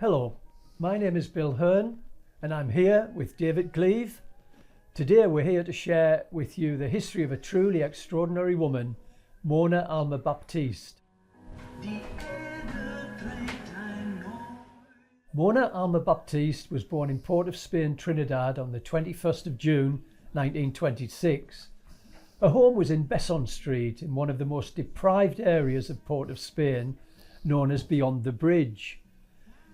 Hello, my name is Bill Hern and I'm here with David Gleave. Today we're here to share with you the history of a truly extraordinary woman, Mona Baptiste. Mona Baptiste was born in Port of Spain, Trinidad on the 21st of June 1926. Her home was in Besson Street in one of the most deprived areas of Port of Spain, known as Beyond the Bridge.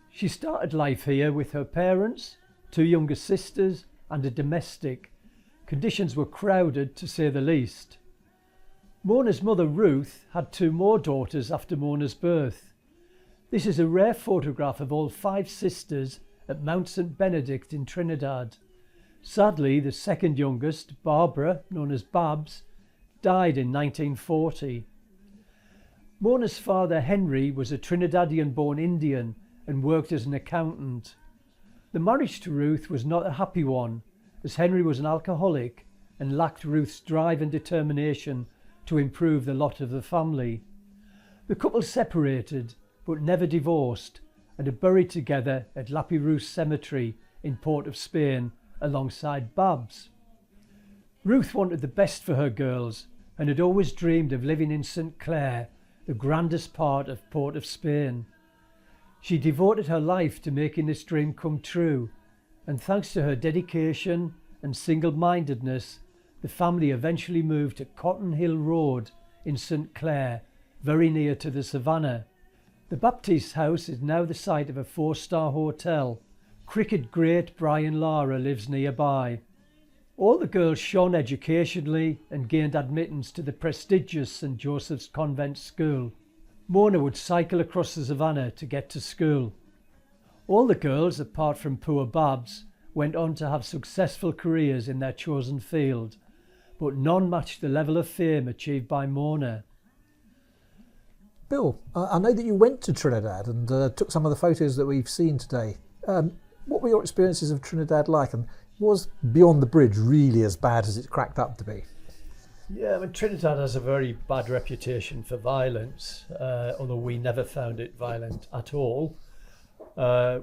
She started life here with her parents, two younger sisters and a domestic. Conditions were crowded to say the least. Mona's mother Ruth had two more daughters after Mona's birth. This is a rare photograph of all five sisters at Mount St Benedict in Trinidad. Sadly, the second youngest, Barbara, known as Babs, died in 1940. Mona's father Henry was a Trinidadian-born Indian and worked as an accountant. The marriage to Ruth was not a happy one, as Henry was an alcoholic and lacked Ruth's drive and determination to improve the lot of the family. The couple separated but never divorced and are buried together at Lapirus Cemetery in Port of Spain alongside Babs. Ruth wanted the best for her girls and had always dreamed of living in St Clair, the grandest part of Port of Spain. She devoted her life to making this dream come true, and thanks to her dedication and single-mindedness, the family eventually moved to Cotton Hill Road in St Clair, very near to the Savannah. The Baptiste house is now the site of a 4-star hotel. Cricket great Brian Lara lives nearby. All the girls shone educationally and gained admittance to the prestigious St Joseph's Convent School. Mona would cycle across the Savannah to get to school. All the girls, apart from poor Babs, went on to have successful careers in their chosen field, but none matched the level of fame achieved by Mona. Bill, I know that you went to Trinidad and took some of the photos that we've seen today. What were your experiences of Trinidad like, and was Beyond the Bridge really as bad as it cracked up to be? Yeah, I mean, Trinidad has a very bad reputation for violence, although we never found it violent at all.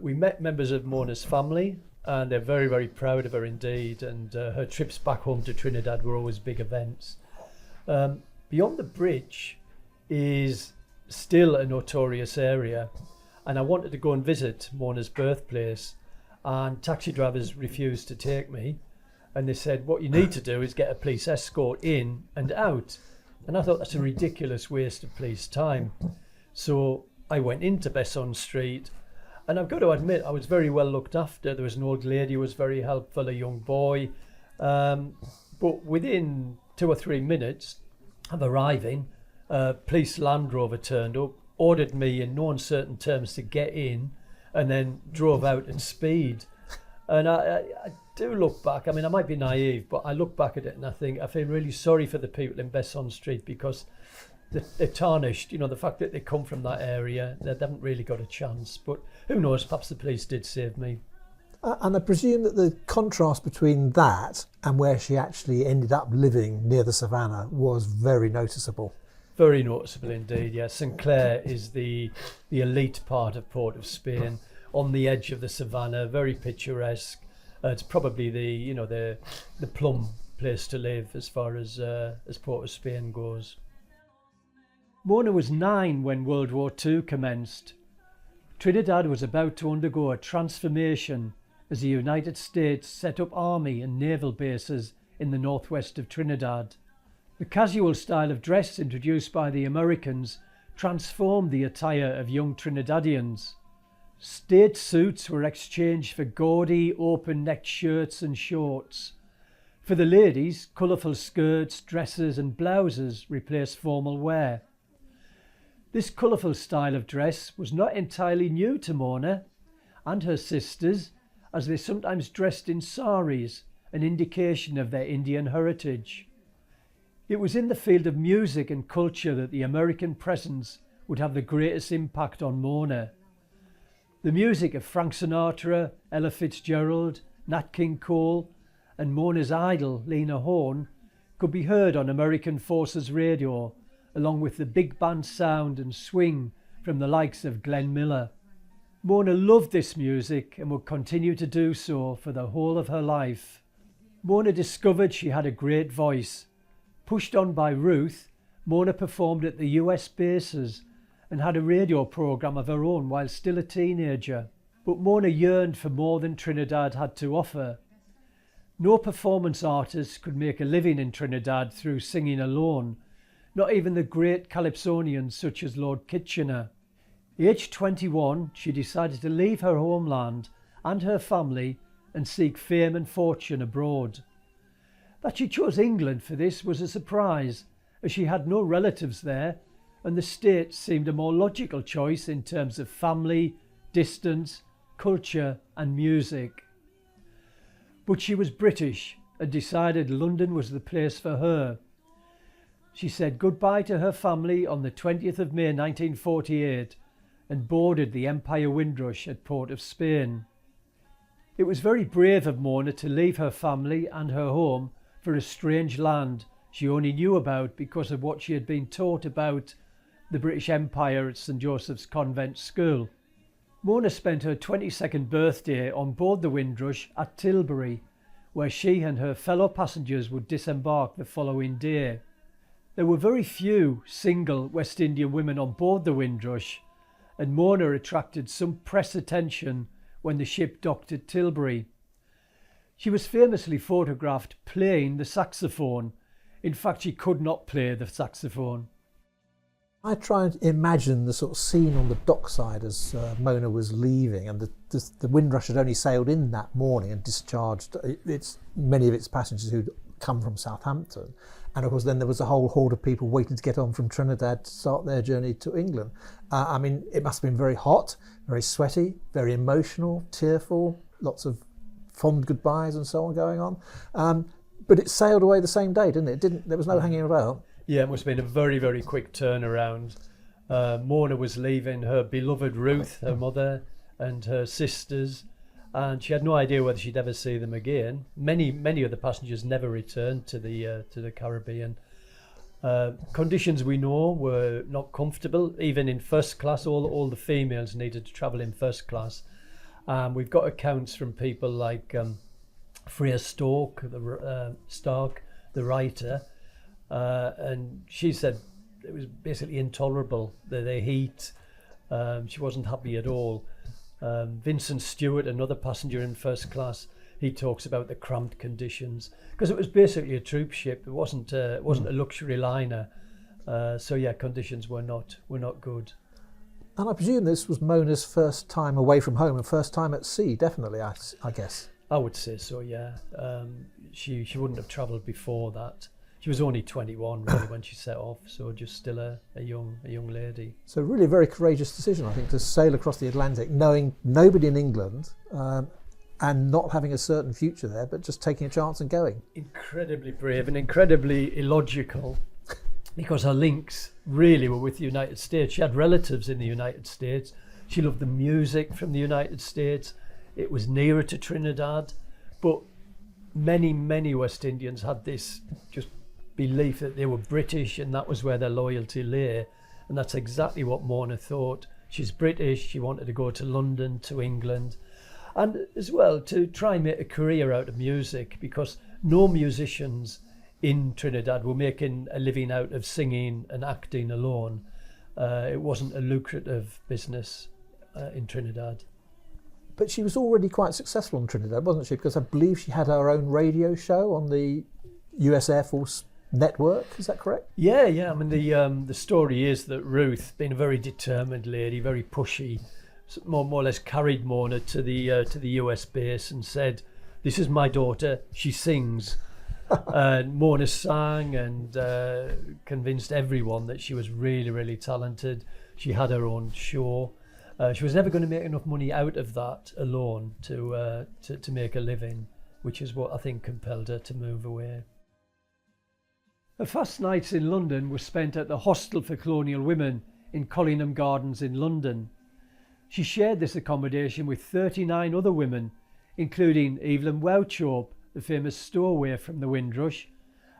We met members of Mona's family and they're very, very proud of her indeed, and her trips back home to Trinidad were always big events. Beyond the Bridge is still a notorious area, and I wanted to go and visit Mona's birthplace, and taxi drivers refused to take me. And they said, what you need to do is get a police escort in and out. And I thought that's a ridiculous waste of police time. So I went into Besson Street, and I've got to admit, I was very well looked after. There was an old lady who was very helpful, a young boy. But within 2 or 3 minutes of arriving, a police Land Rover turned up, ordered me in no uncertain terms to get in, and then drove out at speed. And I do look back, I mean, I might be naive, but I look back at it and I think I feel really sorry for the people in Besson Street, because they're tarnished, you know, the fact that they come from that area, they haven't really got a chance. But who knows, perhaps the police did save me. And I presume that the contrast between that and where she actually ended up living near the Savannah was very noticeable. Very noticeable indeed, yes. St Clair is the elite part of Port of Spain, on the edge of the Savannah, very picturesque. It's probably the plum place to live as far as Port of Spain goes. Mona was 9 when World War II commenced. Trinidad was about to undergo a transformation as the United States set up army and naval bases in the northwest of Trinidad. The casual style of dress introduced by the Americans transformed the attire of young Trinidadians. State suits were exchanged for gaudy, open-necked shirts and shorts. For the ladies, colourful skirts, dresses and blouses replaced formal wear. This colourful style of dress was not entirely new to Mona and her sisters, as they sometimes dressed in saris, an indication of their Indian heritage. It was in the field of music and culture that the American presence would have the greatest impact on Mona. The music of Frank Sinatra, Ella Fitzgerald, Nat King Cole and Mona's idol Lena Horne could be heard on American Forces radio, along with the big band sound and swing from the likes of Glenn Miller. Mona loved this music and would continue to do so for the whole of her life. Mona discovered she had a great voice. Pushed on by Ruth, Mona performed at the US bases and had a radio programme of her own while still a teenager. But Mona yearned for more than Trinidad had to offer. No performance artist could make a living in Trinidad through singing alone, not even the great calypsonians such as Lord Kitchener. Aged 21, she decided to leave her homeland and her family and seek fame and fortune abroad. That she chose England for this was a surprise, as she had no relatives there, and the States seemed a more logical choice in terms of family, distance, culture and music. But she was British and decided London was the place for her. She said goodbye to her family on the 20th of May 1948 and boarded the Empire Windrush at Port of Spain. It was very brave of Mona to leave her family and her home for a strange land she only knew about because of what she had been taught about the British Empire at St Joseph's Convent School. Mona spent her 22nd birthday on board the Windrush at Tilbury, where she and her fellow passengers would disembark the following day. There were very few single West Indian women on board the Windrush, and Mona attracted some press attention when the ship docked at Tilbury. She was famously photographed playing the saxophone. In fact, she could not play the saxophone. I try and imagine the sort of scene on the dockside as Mona was leaving, and the Windrush had only sailed in that morning and discharged many of its passengers who'd come from Southampton. And of course then there was a whole horde of people waiting to get on from Trinidad to start their journey to England. I mean, it must have been very hot, very sweaty, very emotional, tearful, lots of fond goodbyes and so on going on. But it sailed away the same day, didn't it? There was no hanging about. Yeah, it must have been a very, very quick turnaround. Mona was leaving her beloved Ruth, her mother, and her sisters, and she had no idea whether she'd ever see them again. Many of the passengers never returned to the Caribbean. Conditions we know were not comfortable. Even in first class, all the females needed to travel in first class. We've got accounts from people like Freya Stark, the writer, and she said it was basically intolerable, the heat. She wasn't happy at all. Vincent Stewart, another passenger in first class, he talks about the cramped conditions because it was basically a troop ship. It wasn't a luxury liner. So yeah, conditions were not good. And I presume this was Mona's first time away from home and first time at sea, definitely, I guess. I would say so, yeah. She wouldn't have travelled before that. She was only 21 really when she set off, so just still a young lady. So really a very courageous decision, I think, to sail across the Atlantic, knowing nobody in England and not having a certain future there, but just taking a chance and going. Incredibly brave and incredibly illogical, because her links really were with the United States. She had relatives in the United States. She loved the music from the United States. It was nearer to Trinidad, but many West Indians had this just belief that they were British and that was where their loyalty lay, and that's exactly what Mona thought. She's British, she wanted to go to London, to England, and as well to try and make a career out of music, because no musicians in Trinidad were making a living out of singing and acting alone. It wasn't a lucrative business in Trinidad. But she was already quite successful in Trinidad, wasn't she? Because I believe she had her own radio show on the US Air Force network. Is that correct? Yeah. I mean, the story is that Ruth, being a very determined lady, very pushy, more or less carried Mona to the US base and said, "This is my daughter. She sings." And Mona sang and convinced everyone that she was really talented. She had her own show. She was never going to make enough money out of that alone to make a living, which is what I think compelled her to move away. Her first nights in London were spent at the Hostel for Colonial Women in Collingham Gardens in London. She shared this accommodation with 39 other women, including Evelyn Wauchope, the famous stowaway from the Windrush,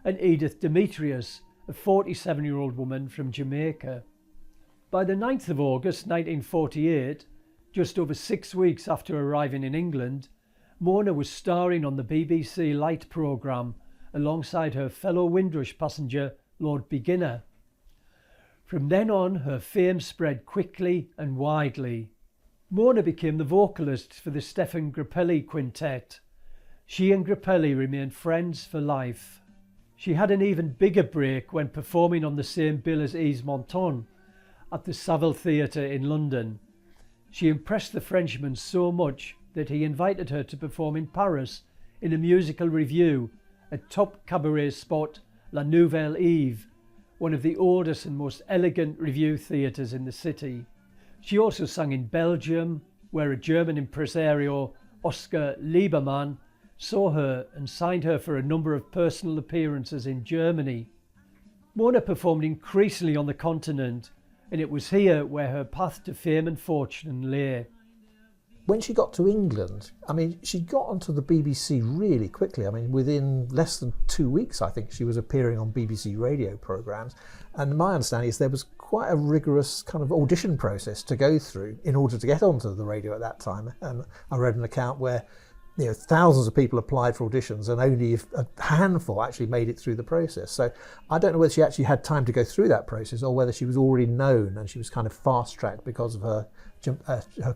and Edith Demetrius, a 47-year-old woman from Jamaica. By the 9th of August 1948, just over 6 weeks after arriving in England, Mona was starring on the BBC Light programme alongside her fellow Windrush passenger, Lord Beginner. From then on, her fame spread quickly and widely. Mona became the vocalist for the Stefan Grappelli Quintet. She and Grappelli remained friends for life. She had an even bigger break when performing on the same bill as Yves Montand at the Saville Theatre in London. She impressed the Frenchman so much that he invited her to perform in Paris in a musical revue at top cabaret spot La Nouvelle Eve, one of the oldest and most elegant revue theatres in the city. She also sang in Belgium, where a German impresario, Oskar Liebermann, saw her and signed her for a number of personal appearances in Germany. Mona performed increasingly on the continent, and it was here where her path to fame and fortune lay. When she got to England, I mean, she got onto the BBC really quickly. I mean, within less than 2 weeks, I think, she was appearing on BBC radio programmes. And my understanding is there was quite a rigorous kind of audition process to go through in order to get onto the radio at that time. And I read an account where, you know, thousands of people applied for auditions and only a handful actually made it through the process. So I don't know whether she actually had time to go through that process or whether she was already known and she was kind of fast-tracked because of her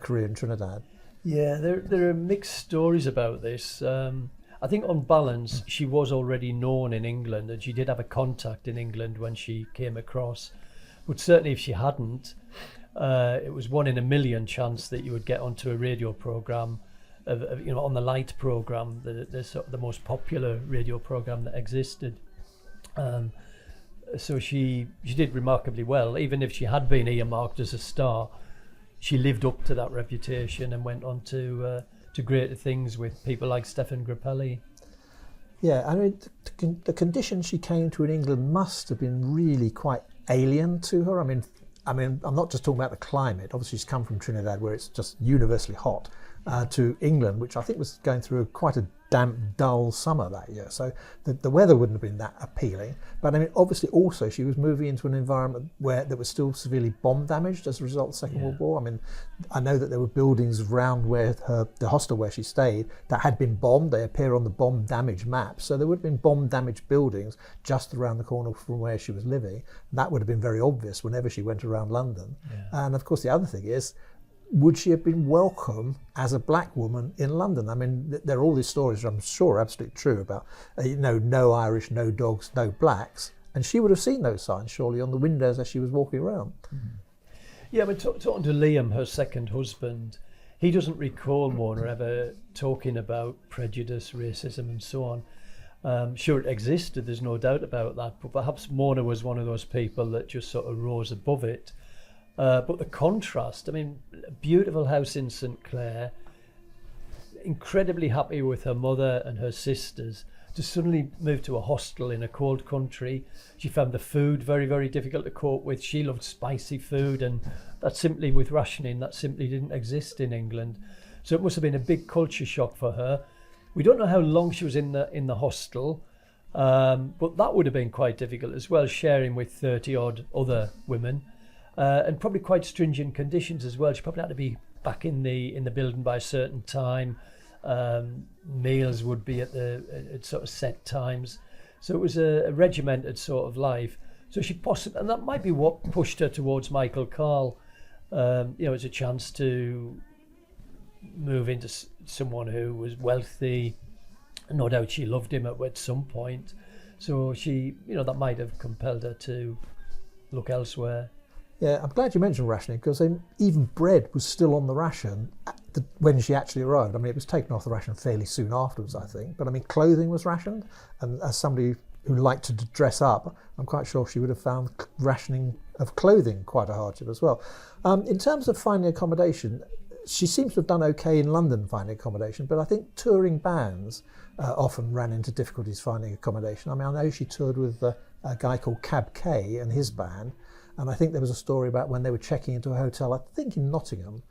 career in Trinidad. Yeah, there are mixed stories about this. I think on balance, she was already known in England and she did have a contact in England when she came across. But certainly if she hadn't, it was 1 in a million chance that you would get onto a radio programme, on the Light programme, the most popular radio programme that existed. So she did remarkably well. Even if she had been earmarked as a star, she lived up to that reputation and went on to greater things with people like Stefan Grappelli. Yeah, I mean, the conditions she came to in England must have been really quite alien to her. I mean, I'm not just talking about the climate. Obviously, she's come from Trinidad, where it's just universally hot, to England, which I think was going through quite a damp, dull summer that year. So the weather wouldn't have been that appealing. But I mean, obviously, also she was moving into an environment that was still severely bomb damaged as a result of the Second World War. I mean, I know that there were buildings around where the hostel where she stayed that had been bombed. They appear on the bomb damaged map. So there would have been bomb damaged buildings just around the corner from where she was living. That would have been very obvious whenever she went around London. Yeah. And of course, the other thing is, would she have been welcome as a black woman in London? I mean, there are all these stories, I'm sure, are absolutely true about, no Irish, no dogs, no blacks. And she would have seen those signs, surely, on the windows as she was walking around. Mm-hmm. Yeah, but talking to Liam, her second husband, he doesn't recall Mona ever talking about prejudice, racism and so on. Sure, it existed, there's no doubt about that, but perhaps Mona was one of those people that just sort of rose above it. But the contrast, I mean, beautiful house in St Clair, incredibly happy with her mother and her sisters, to suddenly move to a hostel in a cold country. She found the food very, very difficult to cope with. She loved spicy food, and that simply, with rationing, that simply didn't exist in England. So it must have been a big culture shock for her. We don't know how long she was in the hostel, but that would have been quite difficult as well, sharing with 30 odd other women. And probably quite stringent conditions as well. She probably had to be back in the building by a certain time. Meals would be at sort of set times. So it was a regimented sort of life. So she possibly, and that might be what pushed her towards Michael Carl. As a chance to move into someone who was wealthy. No doubt she loved him at some point. So she, that might have compelled her to look elsewhere. Yeah, I'm glad you mentioned rationing, because even bread was still on the ration when she actually arrived. I mean, it was taken off the ration fairly soon afterwards, I think. But I mean, clothing was rationed. And as somebody who liked to dress up, I'm quite sure she would have found rationing of clothing quite a hardship as well. In terms of finding accommodation, she seems to have done okay in London finding accommodation, but I think touring bands often ran into difficulties finding accommodation. I mean, I know she toured with a guy called Cab K and his band. And I think there was a story about when they were checking into a hotel, I think in Nottingham,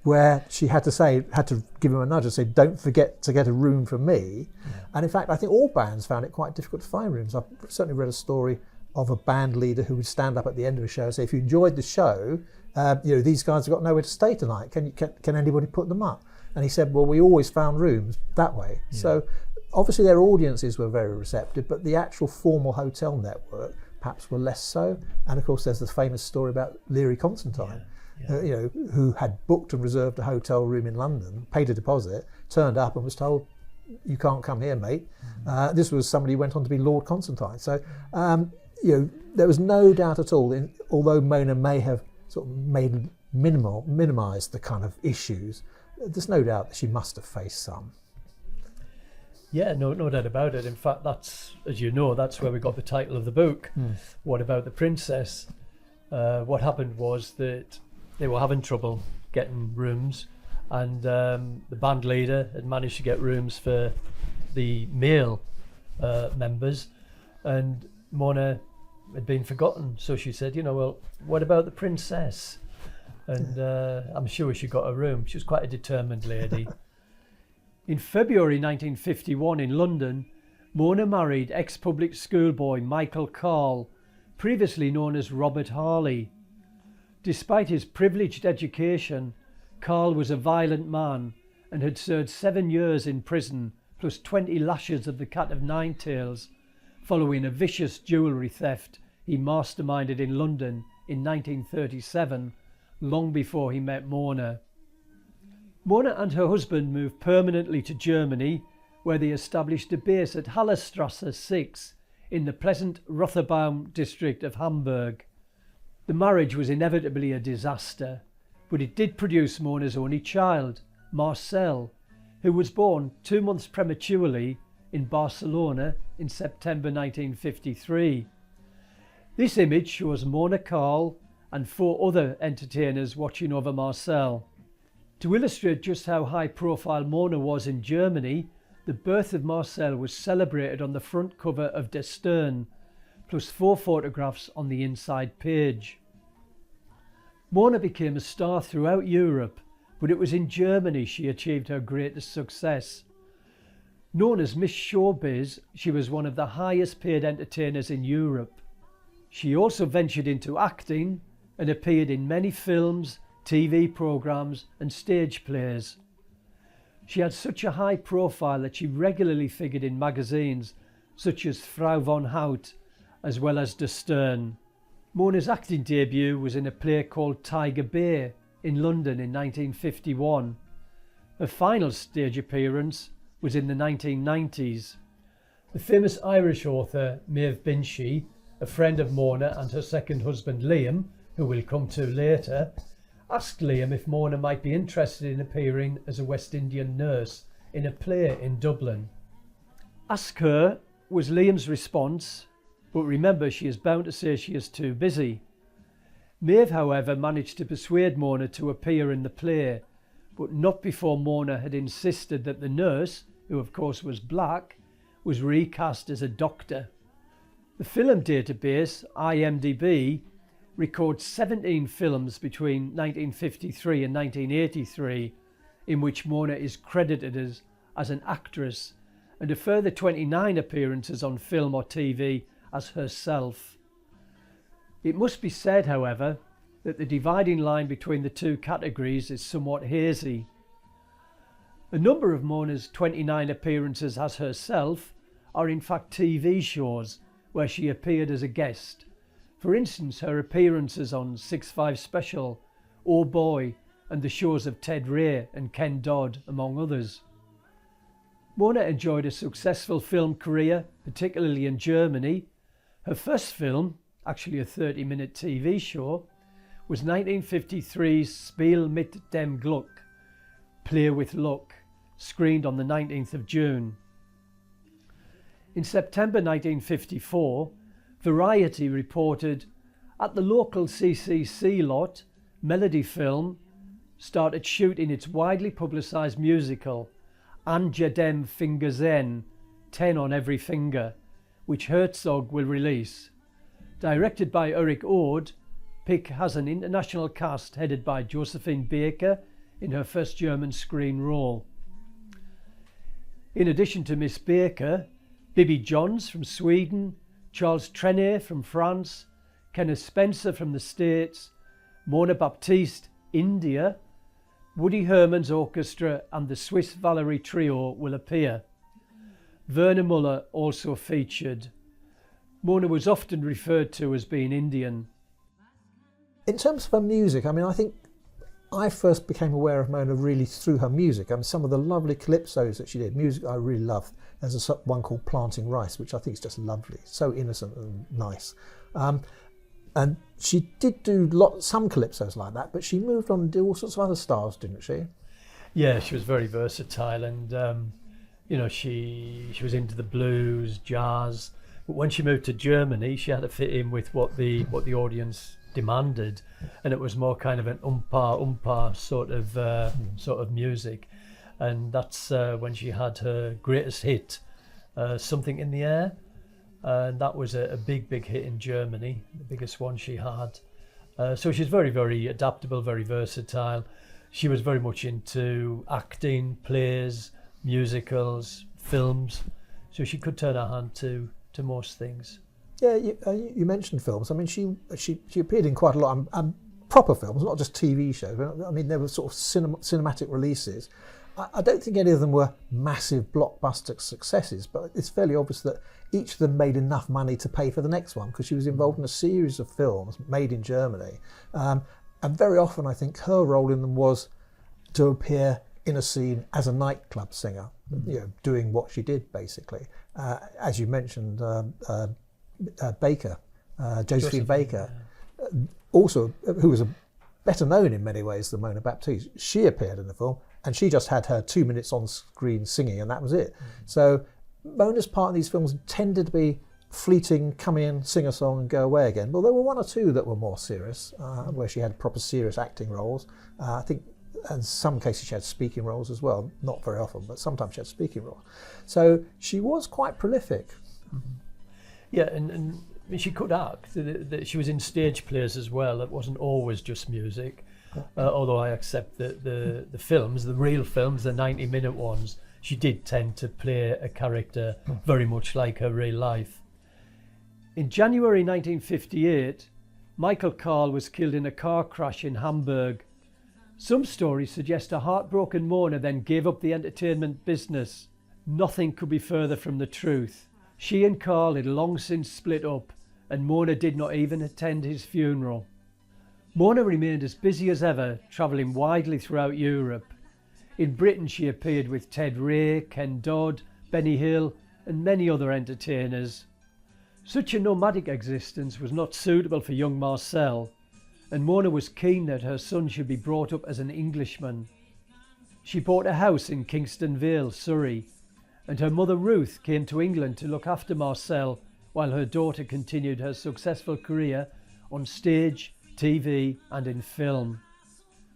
where she had to give him a nudge and say, "Don't forget to get a room for me." Yeah. And in fact, I think all bands found it quite difficult to find rooms. I've certainly read a story of a band leader who would stand up at the end of a show and say, if you enjoyed the show, these guys have got nowhere to stay tonight. Can anybody put them up? And he said, well, we always found rooms that way. Yeah. So obviously their audiences were very receptive, but the actual formal hotel network perhaps were less so. And of course there's the famous story about Leary Constantine, who had booked and reserved a hotel room in London, paid a deposit, turned up and was told, you can't come here, mate. Mm-hmm. This was somebody who went on to be Lord Constantine. So there was no doubt at all, although Mona may have sort of minimised the kind of issues, there's no doubt that she must have faced some. Yeah, no doubt about it. In fact, that's, as you know, that's where we got the title of the book. What About the Princess? What happened was that they were having trouble getting rooms, and the band leader had managed to get rooms for the male members, and Mona had been forgotten. So she said, well, what about the princess? And I'm sure she got a room. She was quite a determined lady. In February 1951 in London, Mona married ex-public schoolboy Michael Carl, previously known as Robert Harley. Despite his privileged education, Carl was a violent man and had served 7 years in prison plus 20 lashes of the cat of nine tails following a vicious jewellery theft he masterminded in London in 1937, long before he met Mona. Mona and her husband moved permanently to Germany, where they established a base at Hallerstrasse 6 in the pleasant Rotherbaum district of Hamburg. The marriage was inevitably a disaster, but it did produce Mona's only child, Marcel, who was born 2 months prematurely in Barcelona in September 1953. This image shows Mona Carl and 4 other entertainers watching over Marcel. To illustrate just how high profile Mona was in Germany, the birth of Marcel was celebrated on the front cover of Descendants, plus 4 photographs on the inside page. Mona became a star throughout Europe, but it was in Germany she achieved her greatest success. Known as Miss Showbiz, she was one of the highest paid entertainers in Europe. She also ventured into acting and appeared in many films, TV programmes and stage plays. She had such a high profile that she regularly figured in magazines such as Frau von Hout as well as De Stern. Mona's acting debut was in a play called Tiger Bay in London in 1951. Her final stage appearance was in the 1990s. The famous Irish author Maeve Binchy, a friend of Mona and her second husband Liam, who we'll come to later, asked Liam if Mona might be interested in appearing as a West Indian nurse in a play in Dublin. Ask her was Liam's response, but remember she is bound to say she is too busy. Maeve, however, managed to persuade Mona to appear in the play, but not before Mona had insisted that the nurse, who of course was black, was recast as a doctor. The film database, IMDb, records 17 films between 1953 and 1983 in which Mona is credited as an actress, and a further 29 appearances on film or TV as herself. It must be said, however, that the dividing line between the two categories is somewhat hazy. A number of Mona's 29 appearances as herself are in fact TV shows where she appeared as a guest. For instance, her appearances on 6-5 Special, Oh Boy, and the shows of Ted Ray and Ken Dodd, among others. Mona enjoyed a successful film career, particularly in Germany. Her first film, actually a 30-minute TV show, was 1953's Spiel mit dem Glück, Play with Luck, screened on the 19th of June. In September 1954, Variety reported, at the local CCC lot, Melody Film started shooting its widely publicised musical, An jedem Finger Zen, 10 on every finger, which Herzog will release. Directed by Ulrich Ode, Pick has an international cast headed by Josephine Baker in her first German screen role. In addition to Miss Baker, Bibi Johns from Sweden, Charles Trenet from France, Kenneth Spencer from the States, Mona Baptiste, India, Woody Herman's orchestra and the Swiss Valerie Trio will appear. Werner Muller also featured. Mona was often referred to as being Indian. In terms of her music, I mean, I think I first became aware of Mona really through her music. I mean, some of the lovely calypsos that she did, music I really love. There's one called Planting Rice, which I think is just lovely, so innocent and nice. And she did do some calypsos like that, but she moved on and did all sorts of other styles, didn't she? Yeah, she was very versatile, and she was into the blues, jazz. But when she moved to Germany, she had to fit in with what the audience demanded, and it was more kind of an umpa sort of music, and that's when she had her greatest hit, Something in the Air. And that was a big hit in Germany, the biggest one she had. So she's very, very adaptable, very versatile. She was very much into acting, plays, musicals, films. So she could turn her hand to most things. Yeah, you mentioned films. I mean, she appeared in quite a lot of proper films, not just TV shows. I mean, there were sort of cinematic releases. I don't think any of them were massive blockbuster successes, but it's fairly obvious that each of them made enough money to pay for the next one, because she was involved in a series of films made in Germany. And very often I think her role in them was to appear in a scene as a nightclub singer, doing what she did basically. As you mentioned, Baker, Josephine Baker, also, who was better known in many ways than Mona Baptiste. She appeared in the film, and she just had her 2 minutes on screen singing, and that was it. So Mona's part in these films tended to be fleeting, come in, sing a song and go away again. But there were one or two that were more serious, where she had proper serious acting roles. I think in some cases she had speaking roles as well, not very often, but sometimes she had speaking roles. So she was quite prolific. Yeah, and she could act. She was in stage plays as well. It wasn't always just music. Although I accept that the films, the real films, the 90-minute ones, she did tend to play a character very much like her real life. In January 1958, Michael Carl was killed in a car crash in Hamburg. Some stories suggest a heartbroken Mona then gave up the entertainment business. Nothing could be further from the truth. She and Carl had long since split up, and Mona did not even attend his funeral. Mona remained as busy as ever, travelling widely throughout Europe. In Britain she appeared with Ted Ray, Ken Dodd, Benny Hill and many other entertainers. Such a nomadic existence was not suitable for young Marcel, and Mona was keen that her son should be brought up as an Englishman. She bought a house in Kingston Vale, Surrey, and her mother Ruth came to England to look after Marcel while her daughter continued her successful career on stage, TV and in film.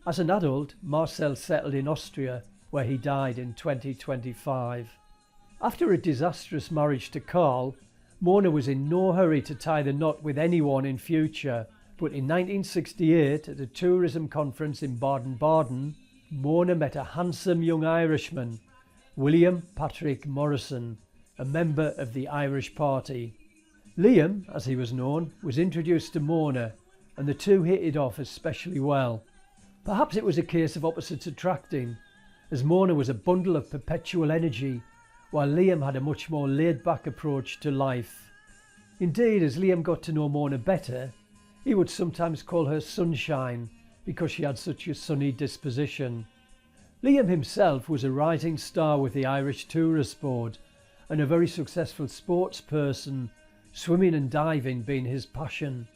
As an adult, Marcel settled in Austria, where he died in 2025. After a disastrous marriage to Carl, Mona was in no hurry to tie the knot with anyone in future, but in 1968 at a tourism conference in Baden-Baden, Mona met a handsome young Irishman, William Patrick Morrison, a member of the Irish Party. Liam, as he was known, was introduced to Mona, and the two hit it off especially well. Perhaps it was a case of opposites attracting, as Mona was a bundle of perpetual energy, while Liam had a much more laid-back approach to life. Indeed, as Liam got to know Mona better, he would sometimes call her Sunshine, because she had such a sunny disposition. Liam himself was a rising star with the Irish Tourist Board, and a very successful sports person, swimming and diving being his passion.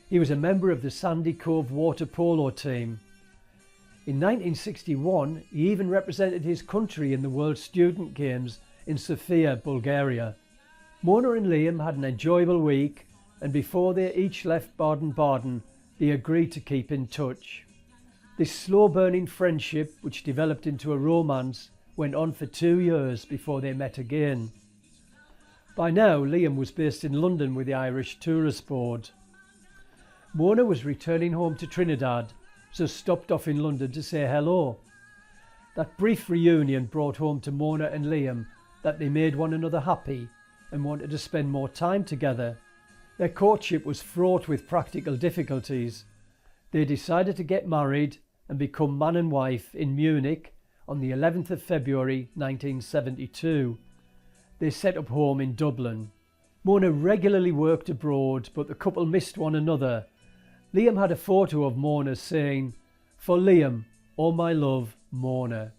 He was a member of the Sandy Cove water polo team. In 1961, he even represented his country in the World Student Games in Sofia, Bulgaria. Mona and Liam had an enjoyable week, and before they each left Baden-Baden, they agreed to keep in touch. This slow-burning friendship, which developed into a romance, went on for 2 years before they met again. By now, Liam was based in London with the Irish Tourist Board. Mona was returning home to Trinidad, so stopped off in London to say hello. That brief reunion brought home to Mona and Liam that they made one another happy, and wanted to spend more time together. Their courtship was fraught with practical difficulties. They decided to get married and become man and wife in Munich on the 11th of February 1972. They set up home in Dublin. Mona regularly worked abroad, but the couple missed one another. Liam had a photo of Mona saying, "For Liam, all my love, Mona."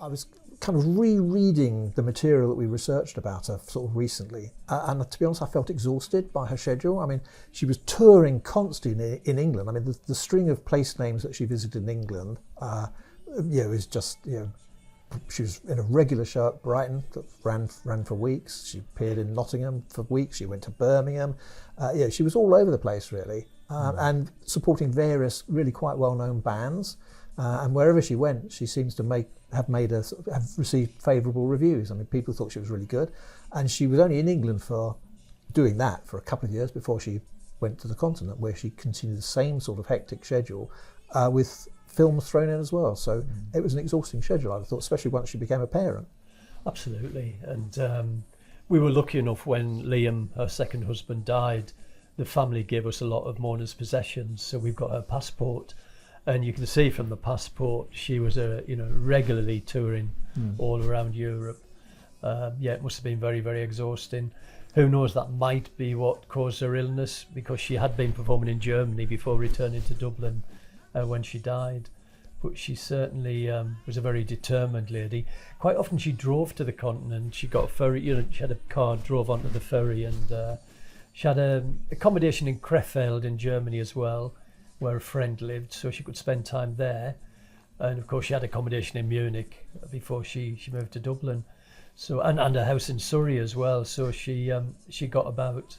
I was kind of rereading the material that we researched about her sort of recently, and to be honest, I felt exhausted by her schedule. I mean, she was touring constantly in England. I mean, the string of place names that she visited in England, is just, she was in a regular show at Brighton that ran for weeks. She appeared in Nottingham for weeks. She went to Birmingham. She was all over the place really, and supporting various really quite well-known bands. And wherever she went, she seems to have received favourable reviews. I mean, people thought she was really good, and she was only in England for doing that for a couple of years before she went to the continent, where she continued the same sort of hectic schedule with films thrown in as well. So it was an exhausting schedule, I thought, especially once she became a parent. Absolutely, and we were lucky enough when Liam, her second husband, died. The family gave us a lot of Mona's possessions, so we've got her passport. And you can see from the passport, she was regularly touring all around Europe. It must have been very, very exhausting. Who knows, that might be what caused her illness, because she had been performing in Germany before returning to Dublin when she died. But she certainly was a very determined lady. Quite often she drove to the continent. She got a ferry, she had a car, drove onto the ferry, and she had accommodation in Krefeld in Germany as well, where a friend lived, so she could spend time there. And of course she had accommodation in Munich before she moved to Dublin. So and a house in Surrey as well, so she got about.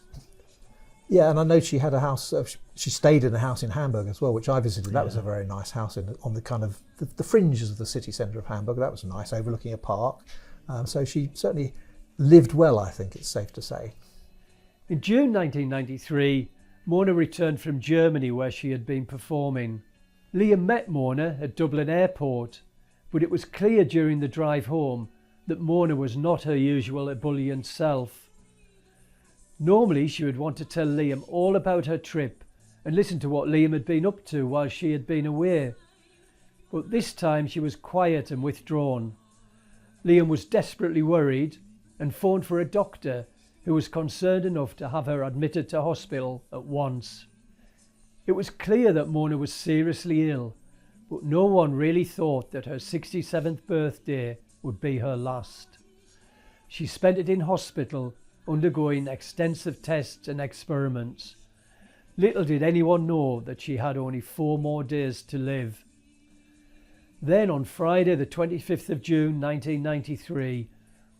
Yeah, and I know she had a house, she stayed in a house in Hamburg as well, which I visited. That was a very nice house on the kind of the fringes of the city centre of Hamburg. That was nice, overlooking a park. So she certainly lived well, I think it's safe to say. In June 1993, Mona returned from Germany, where she had been performing. Liam met Mona at Dublin Airport, but it was clear during the drive home that Mona was not her usual ebullient self. Normally she would want to tell Liam all about her trip and listen to what Liam had been up to while she had been away. But this time she was quiet and withdrawn. Liam was desperately worried and phoned for a doctor, who was concerned enough to have her admitted to hospital at once. It was clear that Mona was seriously ill, but no one really thought that her 67th birthday would be her last. She spent it in hospital, undergoing extensive tests and experiments. Little did anyone know that she had only 4 more days to live. Then on Friday the 25th of June 1993,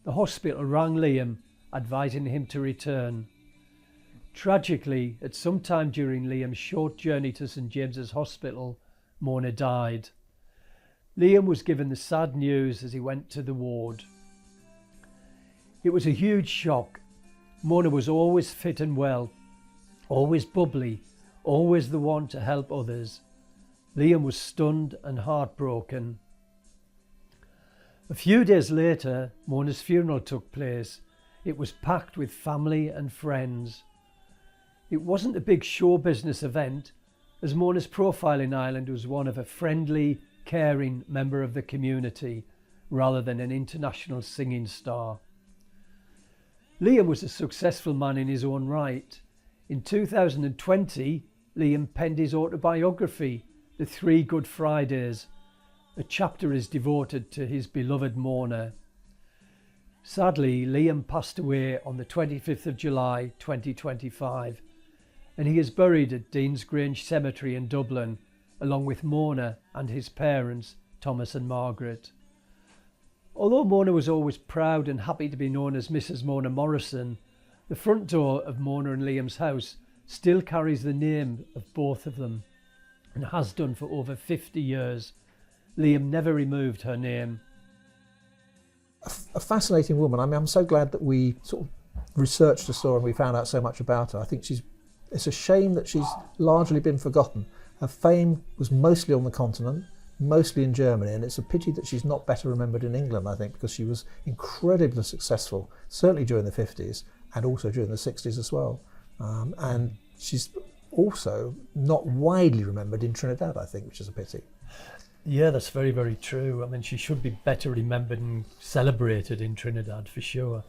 the hospital rang Liam, advising him to return. Tragically, at some time during Liam's short journey to St James's Hospital, Mona died. Liam was given the sad news as he went to the ward. It was a huge shock. Mona was always fit and well, always bubbly, always the one to help others. Liam was stunned and heartbroken. A few days later, Mona's funeral took place. It was packed with family and friends. It wasn't a big show business event, as Mona's profile in Ireland was one of a friendly, caring member of the community, rather than an international singing star. Liam was a successful man in his own right. In 2020, Liam penned his autobiography, The 3 Good Fridays. A chapter is devoted to his beloved Mona. Sadly, Liam passed away on the 25th of July 2025, and he is buried at Dean's Grange Cemetery in Dublin, along with Mona and his parents, Thomas and Margaret. Although Mona was always proud and happy to be known as Mrs. Mona Morrison, the front door of Mona and Liam's house still carries the name of both of them, and has done for over 50 years. Liam never removed her name. A fascinating woman. I mean, I'm so glad that we sort of researched the story and we found out so much about her. I think it's a shame that she's largely been forgotten. Her fame was mostly on the continent, mostly in Germany, and it's a pity that she's not better remembered in England, I think, because she was incredibly successful, certainly during the 50s and also during the 60s as well. And she's also not widely remembered in Trinidad, I think, which is a pity. Yeah, that's very, very true. I mean, she should be better remembered and celebrated in Trinidad for sure.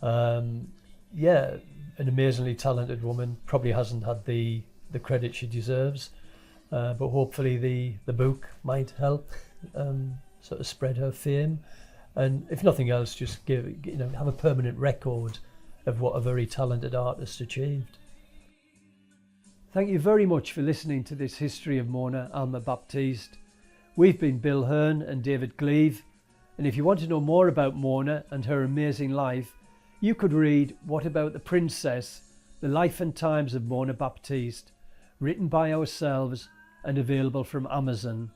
Yeah, an amazingly talented woman, probably hasn't had the credit she deserves, but hopefully the book might help sort of spread her fame, and if nothing else, just have a permanent record of what a very talented artist achieved. Thank you very much for listening to this history of Mona Baptiste. We've been Bill Hern and David Gleave, and if you want to know more about Mona and her amazing life, you could read What About the Princess? The Life and Times of Mona Baptiste, written by ourselves and available from Amazon.